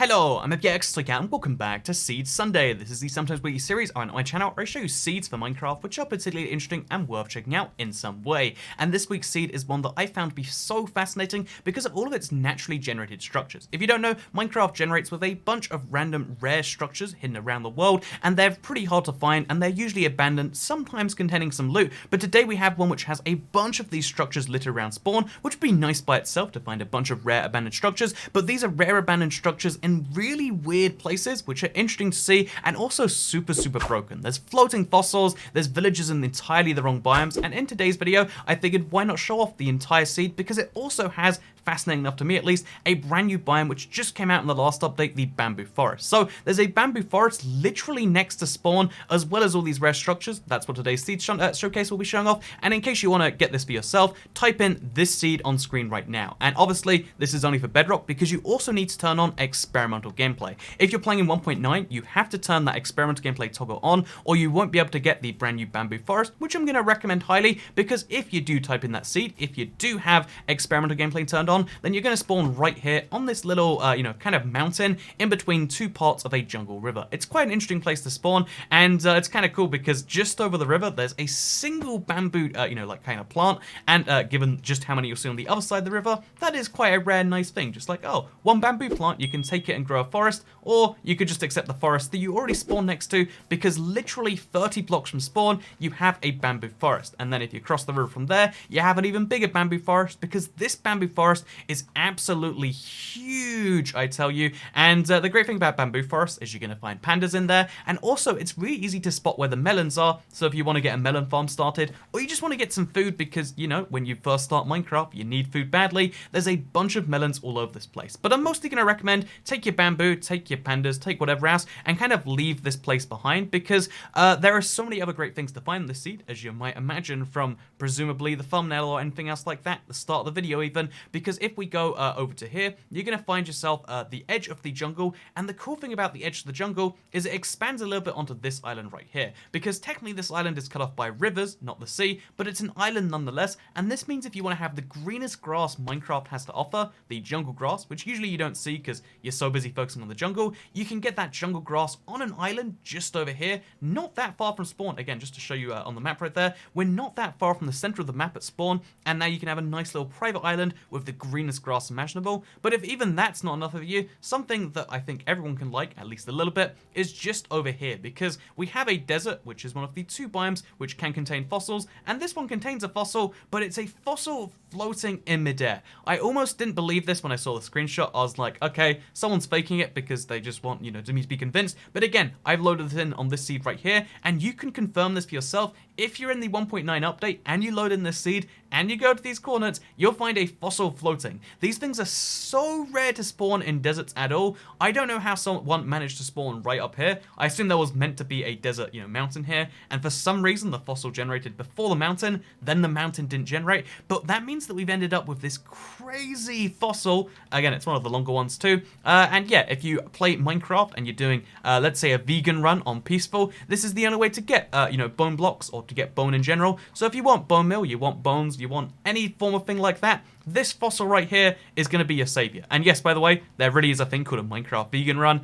Hello, I'm Elgato and welcome back to Seeds Sunday. This is the Sometimes Weekly series on my channel where I show you seeds for Minecraft which are particularly interesting and worth checking out in some way. And this week's seed is one that I found to be so fascinating because of all of its naturally generated structures. If you don't know, Minecraft generates with a bunch of random rare structures hidden around the world, and they're pretty hard to find and they're usually abandoned, sometimes containing some loot. But today we have one which has a bunch of these structures littered around spawn, which would be nice by itself to find a bunch of rare abandoned structures, but these are rare abandoned structures in really weird places which are interesting to see and also super broken. There's floating fossils, there's villages in entirely the wrong biomes, and in today's video I figured why not show off the entire seed because it also has, fascinating enough to me at least, a brand new biome which just came out in the last update, the bamboo forest. So there's a bamboo forest literally next to spawn as well as all these rare structures. That's what today's seed showcase will be showing off, and in case you want to get this for yourself, type in this seed on screen right now. And obviously this is only for Bedrock because you also need to turn on experimental gameplay. If you're playing in 1.9, you have to turn that experimental gameplay toggle on or you won't be able to get the brand new bamboo forest, which I'm going to recommend highly because if you do type in that seed, if you do have experimental gameplay turned on, then you're going to spawn right here on this little, kind of mountain in between two parts of a jungle river. It's quite an interesting place to spawn, and it's kind of cool because just over the river, there's a single bamboo, kind of plant, and given just how many you'll see on the other side of the river, that is quite a rare, nice thing. Just like, oh, one bamboo plant, you can take it and grow a forest, or you could just accept the forest that you already spawned next to, because literally 30 blocks from spawn, you have a bamboo forest. And then if you cross the river from there, you have an even bigger bamboo forest, because this bamboo forest is absolutely huge, I tell you. And the great thing about bamboo forests is you're going to find pandas in there, and also it's really easy to spot where the melons are. So if you want to get a melon farm started, or you just want to get some food because, when you first start Minecraft, you need food badly, there's a bunch of melons all over this place. But I'm mostly going to recommend take your bamboo, take your pandas, take whatever else, and kind of leave this place behind because there are so many other great things to find in this seed, as you might imagine from presumably the thumbnail or anything else like that, the start of the video even, because if we go over to here, you're going to find yourself the edge of the jungle, and the cool thing about the edge of the jungle is it expands a little bit onto this island right here, because technically this island is cut off by rivers, not the sea, but it's an island nonetheless, and this means if you want to have the greenest grass Minecraft has to offer, the jungle grass, which usually you don't see because you're so busy focusing on the jungle, you can get that jungle grass on an island just over here, not that far from spawn. Again, just to show you on the map right there, we're not that far from the center of the map at spawn, and now you can have a nice little private island with the greenest grass imaginable. But if even that's not enough of you, something that I think everyone can like, at least a little bit, is just over here, because we have a desert, which is one of the two biomes which can contain fossils, and this one contains a fossil, but it's a fossil floating in midair. I almost didn't believe this when I saw the screenshot. I was like, okay, someone's faking it because they just want, to me to be convinced. But again, I've loaded this in on this seed right here, and you can confirm this for yourself. If you're in the 1.9 update and you load in this seed and you go to these coordinates, you'll find a fossil floating. These things are so rare to spawn in deserts at all. I don't know how someone managed to spawn right up here. I assume there was meant to be a desert, mountain here, and for some reason the fossil generated before the mountain, then the mountain didn't generate. But that means that we've ended up with this crazy fossil. Again, it's one of the longer ones too. And yeah, if you play Minecraft and you're doing, let's say, a vegan run on peaceful, this is the only way to get, bone blocks or to get bone in general. So if you want bone meal, you want bones, you want any form of thing like that, this fossil right here is going to be your savior. And yes, by the way, there really is a thing called a Minecraft vegan run,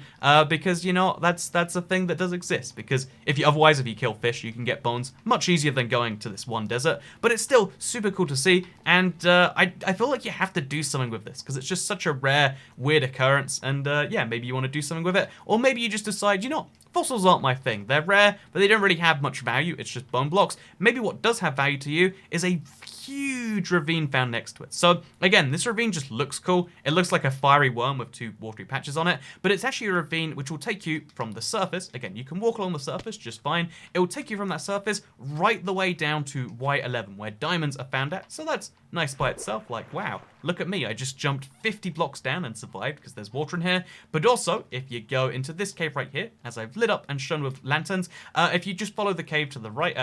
because, that's a thing that does exist. Because if you kill fish, you can get bones much easier than going to this one desert. But it's still super cool to see, and I feel like you have to do something with this, because it's just such a rare, weird occurrence, and yeah, maybe you want to do something with it. Or maybe you just decide, fossils aren't my thing. They're rare, but they don't really have much value. It's just bone blocks. Maybe what does have value to you is a huge ravine found next to it. So again, this ravine just looks cool. It looks like a fiery worm with two watery patches on it, but it's actually a ravine which will take you from the surface. Again, you can walk along the surface just fine. It will take you from that surface right the way down to Y11, where diamonds are found at. So that's nice by itself. Like, wow, look at me. I just jumped 50 blocks down and survived because there's water in here. But also, if you go into this cave right here, as I've lit up and shown with lanterns, if you just follow the cave to the right,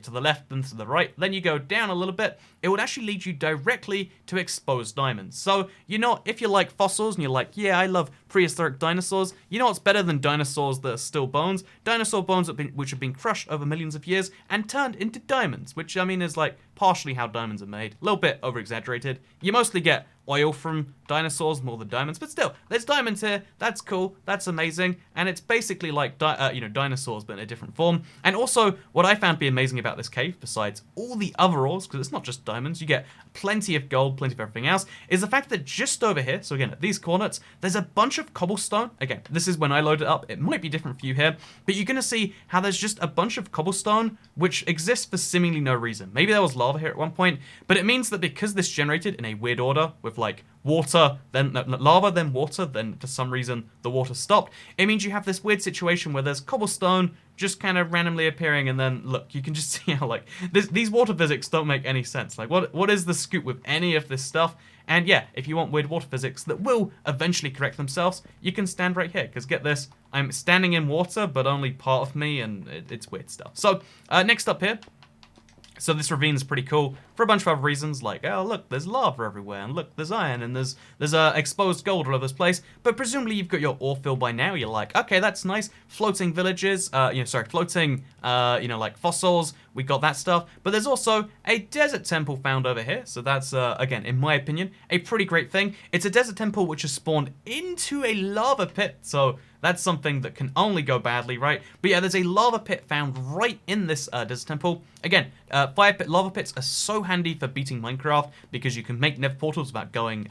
to the left and to the right, then you go down a little bit, it would actually lead you directly to exposed diamonds. So, if you like fossils and you're like, yeah, I love prehistoric dinosaurs, what's better than dinosaurs that are still bones? Dinosaur bones which have been crushed over millions of years and turned into diamonds, which, is like partially how diamonds are made. A little bit over-exaggerated. You mostly get oil from dinosaurs more than diamonds, but still, there's diamonds here. That's cool. That's amazing. And it's basically like, dinosaurs, but in a different form. And also, what I found to be amazing about this cave, besides all the other ores, because it's not just diamonds, you get plenty of gold, plenty of everything else, is the fact that just over here, so again, at these coordinates, there's a bunch of cobblestone. Again, this is when I load it up. It might be different for you here, but you're going to see how there's just a bunch of cobblestone which exists for seemingly no reason. Maybe there was lava here at one point, but it means that because this generated in a weird order with like water, then lava, then water, then for some reason the water stopped, it means you have this weird situation where there's cobblestone just kind of randomly appearing, and then look, you can just see how like these water physics don't make any sense. Like what is the scoop with any of this stuff? And yeah, if you want weird water physics that will eventually correct themselves, you can stand right here, because get this, I'm standing in water, but only part of me, and it's weird stuff. So next up here, so this ravine is pretty cool for a bunch of other reasons, like, oh look, there's lava everywhere, and look, there's iron, and there's exposed gold all over this place. But presumably you've got your ore fill by now. You're like, okay, that's nice. Floating villages, floating, like fossils. We got that stuff. But there's also a desert temple found over here. So that's, again, in my opinion, a pretty great thing. It's a desert temple which is spawned into a lava pit. So that's something that can only go badly, right? But yeah, there's a lava pit found right in this desert temple. Again, lava pits are so handy for beating Minecraft because you can make nether portals without going,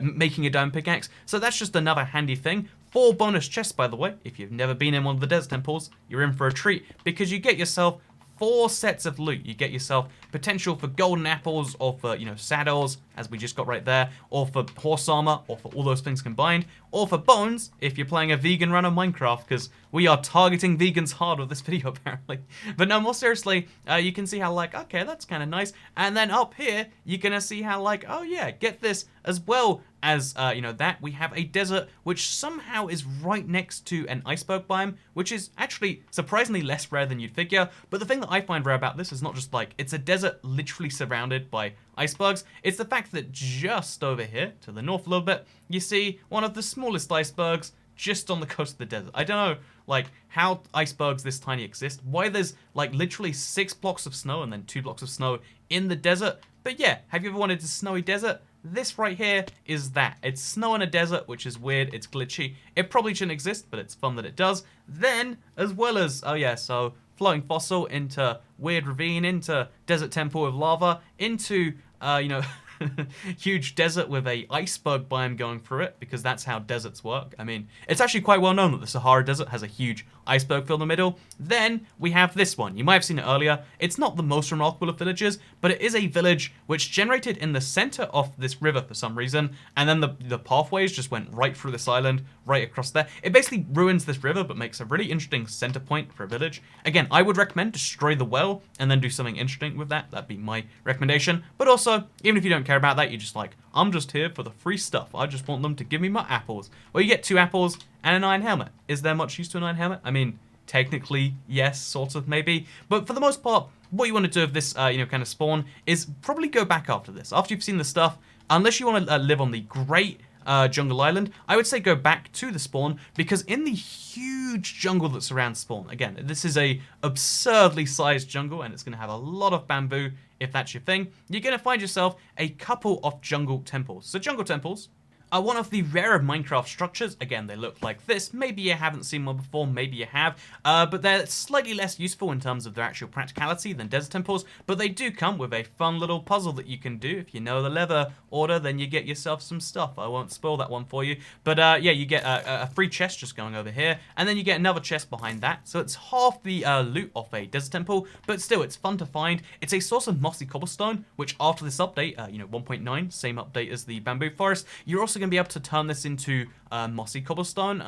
making a diamond pickaxe. So that's just another handy thing. 4 bonus chests, by the way. If you've never been in one of the desert temples, you're in for a treat because you get yourself 4 sets of loot. You get yourself potential for golden apples, or for, saddles, as we just got right there, or for horse armor, or for all those things combined, or for bones, if you're playing a vegan run of Minecraft, because we are targeting vegans hard with this video, apparently. But no, more seriously, you can see how, like, okay, that's kind of nice. And then up here, you're going to see how, like, oh yeah, get this, as well as, that, we have a desert which somehow is right next to an iceberg biome, which is actually surprisingly less rare than you'd figure. But the thing that I find rare about this is not just, like, it's a desert literally surrounded by icebergs. It's the fact that just over here, to the north a little bit, you see one of the smallest icebergs just on the coast of the desert. I don't know, like, how icebergs this tiny exist, why there's, like, literally 6 blocks of snow and then 2 blocks of snow in the desert. But yeah, have you ever wanted a snowy desert? This right here is that. It's snow in a desert, which is weird, it's glitchy. It probably shouldn't exist, but it's fun that it does. Then, as well as, oh yeah, so floating fossil into weird ravine, into desert temple with lava, into, huge desert with a iceberg biome going through it, because that's how deserts work. I mean, it's actually quite well known that the Sahara Desert has a huge iceberg fill in the middle. Then we have this one. You might have seen it earlier. It's not the most remarkable of villages, but it is a village which generated in the center of this river for some reason, and then the pathways just went right through this island, right across there. It basically ruins this river, but makes a really interesting center point for a village. Again, I would recommend destroy the well and then do something interesting with that. That'd be my recommendation. But also, even if you don't care about that, you're just like, I'm just here for the free stuff. I just want them to give me my apples. Well, you get 2 apples and an iron helmet. Is there much use to an iron helmet? I mean, technically, yes, sort of, maybe. But for the most part, what you want to do with this, kind of spawn is probably go back after this. After you've seen the stuff, unless you want to live on the great jungle island, I would say go back to the spawn, because in the huge jungle that surrounds spawn, again, this is a absurdly sized jungle, and it's going to have a lot of bamboo. If that's your thing, you're going to find yourself a couple of jungle temples. So jungle temples are one of the rarer Minecraft structures. Again, they look like this. Maybe you haven't seen one before, maybe you have, but they're slightly less useful in terms of their actual practicality than desert temples, but they do come with a fun little puzzle that you can do. If you know the leather order, then you get yourself some stuff. I won't spoil that one for you, but yeah, you get a free chest just going over here, and then you get another chest behind that, so it's half the loot of a desert temple, but still, it's fun to find. It's a source of mossy cobblestone, which after this update, 1.9, same update as the bamboo forest, you're also going to be able to turn this into mossy cobblestone,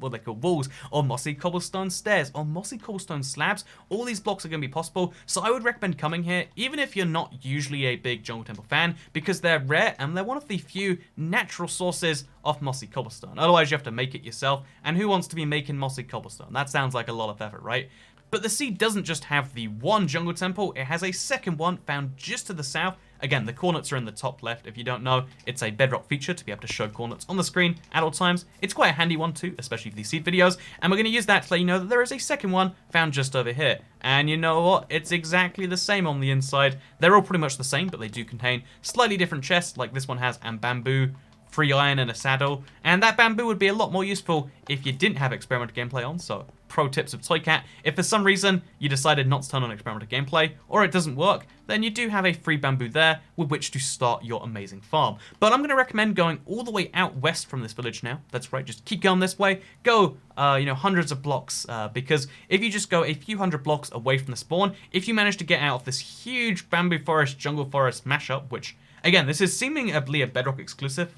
what they call walls, or mossy cobblestone stairs, or mossy cobblestone slabs. All these blocks are going to be possible, so I would recommend coming here, even if you're not usually a big jungle temple fan, because they're rare, and they're one of the few natural sources of mossy cobblestone. Otherwise, you have to make it yourself, and who wants to be making mossy cobblestone? That sounds like a lot of effort, right? But the seed doesn't just have the one jungle temple, it has a second one found just to the south, Again, the coordinates are in the top left. If you don't know, it's a Bedrock feature to be able to show coordinates on the screen at all times. It's quite a handy one too, especially for these seed videos. And we're going to use that to let you know that there is a second one found just over here. And you know what? It's exactly the same on the inside. They're all pretty much the same, but they do contain slightly different chests, like this one has and bamboo, free iron, and a saddle. And that bamboo would be a lot more useful if you didn't have experimental gameplay on. So pro tips of Toycat: if for some reason you decided not to turn on experimental gameplay, or it doesn't work, then you do have a free bamboo there with which to start your amazing farm. But I'm going to recommend going all the way out west from this village now. That's right, just keep going this way. Go, hundreds of blocks, because if you just go a few hundred blocks away from the spawn, if you manage to get out of this huge bamboo forest, jungle forest mashup, which, again, this is seemingly a Bedrock exclusive,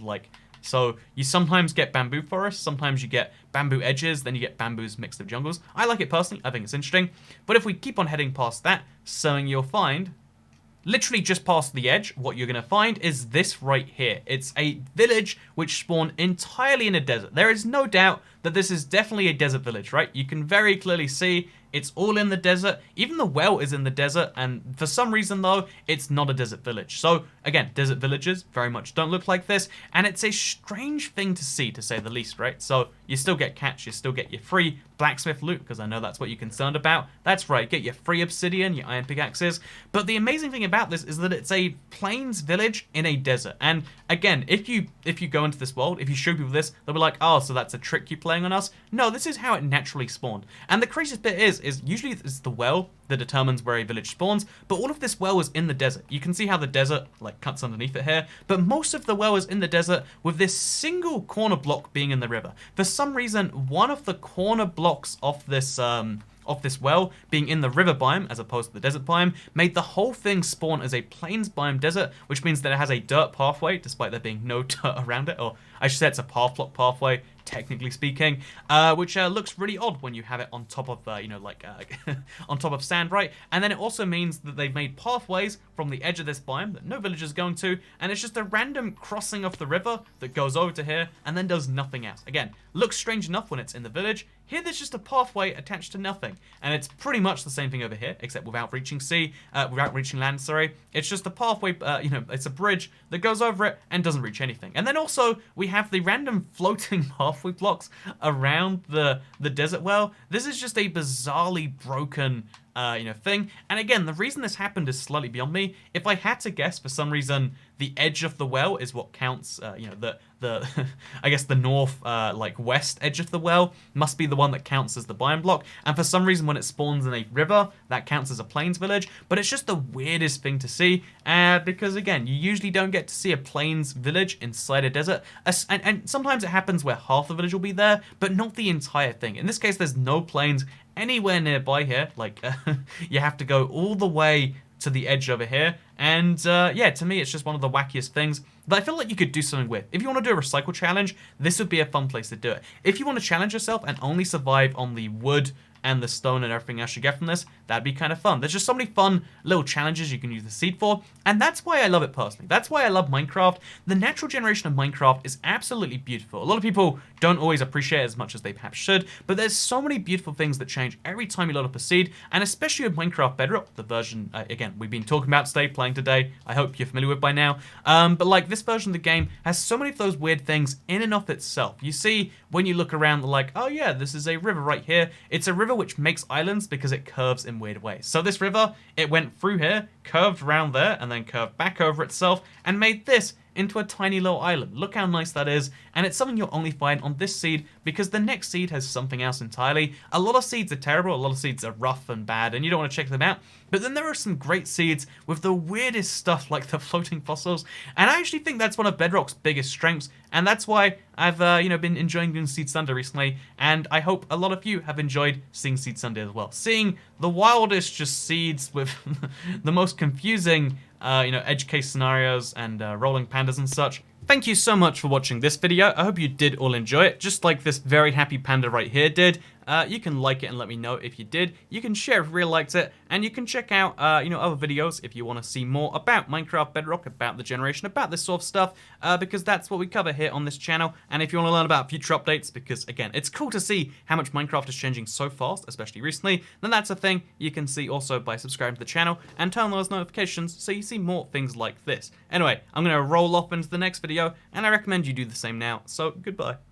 so you sometimes get bamboo forests, sometimes you get bamboo edges, then you get bamboos mixed with jungles. I like it personally, I think it's interesting. But if we keep on heading past that, something you'll find, literally just past the edge, what you're going to find is this right here. It's a village which spawned entirely in a desert. There is no doubt that this is definitely a desert village, right? You can very clearly see it's all in the desert. Even the well is in the desert, and for some reason, though, it's not a desert village. So, again, desert villages very much don't look like this, and it's a strange thing to see, to say the least, right? So, you still get catch, you still get your free blacksmith loot, because I know that's what you're concerned about. That's right, get your free obsidian, your iron pickaxes. But the amazing thing about this is that it's a plains village in a desert. And, again, if you go into this world, if you show people this, they'll be like, oh, so that's a trick you're playing on us? No, this is how it naturally spawned. And the craziest bit is usually it's the well that determines where a village spawns, but all of this well is in the desert. You can see how the desert cuts underneath it here, but most of the well is in the desert with this single corner block being in the river. For some reason, one of the corner blocks of this well being in the river biome as opposed to the desert biome made the whole thing spawn as a plains biome desert, which means that it has a dirt pathway despite there being no dirt around it, or I should say it's a path block pathway, technically speaking, which looks really odd when you have it on top of, on top of sand, right? And then it also means that they've made pathways from the edge of this biome that no village is going to, and it's just a random crossing of the river that goes over to here and then does nothing else. Again, looks strange enough when it's in the village. Here there's just a pathway attached to nothing, and it's pretty much the same thing over here, except without reaching land, sorry. It's just a pathway, it's a bridge that goes over it and doesn't reach anything. And then also, we have the random floating pathway blocks around the desert well. This is just a bizarrely broken thing. And again, the reason this happened is slightly beyond me. If I had to guess, for some reason, the edge of the well is what counts, the I guess the north, west edge of the well must be the one that counts as the biome block. And for some reason, when it spawns in a river, that counts as a plains village. But it's just the weirdest thing to see, because again, you usually don't get to see a plains village inside a desert. And sometimes it happens where half the village will be there, but not the entire thing. In this case, there's no plains anywhere nearby here. You have to go all the way to the edge over here. And yeah, to me, it's just one of the wackiest things that I feel like you could do something with. If you want to do a recycle challenge, this would be a fun place to do it. If you want to challenge yourself and only survive on the wood and the stone and everything else you get from this, that'd be kind of fun. There's just so many fun little challenges you can use the seed for, and that's why I love it personally. That's why I love Minecraft. The natural generation of Minecraft is absolutely beautiful. A lot of people don't always appreciate it as much as they perhaps should, but there's so many beautiful things that change every time you load up a seed, and especially with Minecraft Bedrock, the version, again, we've been talking about today, playing today, I hope you're familiar with by now, but this version of the game has so many of those weird things in and of itself. You see, when you look around, oh yeah, this is a river right here. It's a river which makes islands because it curves in weird ways. So this river, it went through here, curved around there, and then curved back over itself, and made this into a tiny little island. Look how nice that is, and it's something you'll only find on this seed because the next seed has something else entirely. A lot of seeds are terrible, a lot of seeds are rough and bad, and you don't want to check them out, but then there are some great seeds with the weirdest stuff like the floating fossils, and I actually think that's one of Bedrock's biggest strengths, and that's why I've been enjoying doing Seed Sunday recently, and I hope a lot of you have enjoyed seeing Seed Sunday as well. Seeing the wildest just seeds with the most confusing edge case scenarios and rolling pandas and such. Thank you so much for watching this video. I hope you did all enjoy it, just like this very happy panda right here did. you can like it and let me know if you did. You can share if you really liked it, and you can check out, other videos if you want to see more about Minecraft Bedrock, about the generation, about this sort of stuff, because that's what we cover here on this channel. And if you want to learn about future updates, because again, it's cool to see how much Minecraft is changing so fast, especially recently, then that's a thing you can see also by subscribing to the channel and turn on those notifications so you see more things like this. Anyway, I'm going to roll off into the next video, and I recommend you do the same now, so goodbye.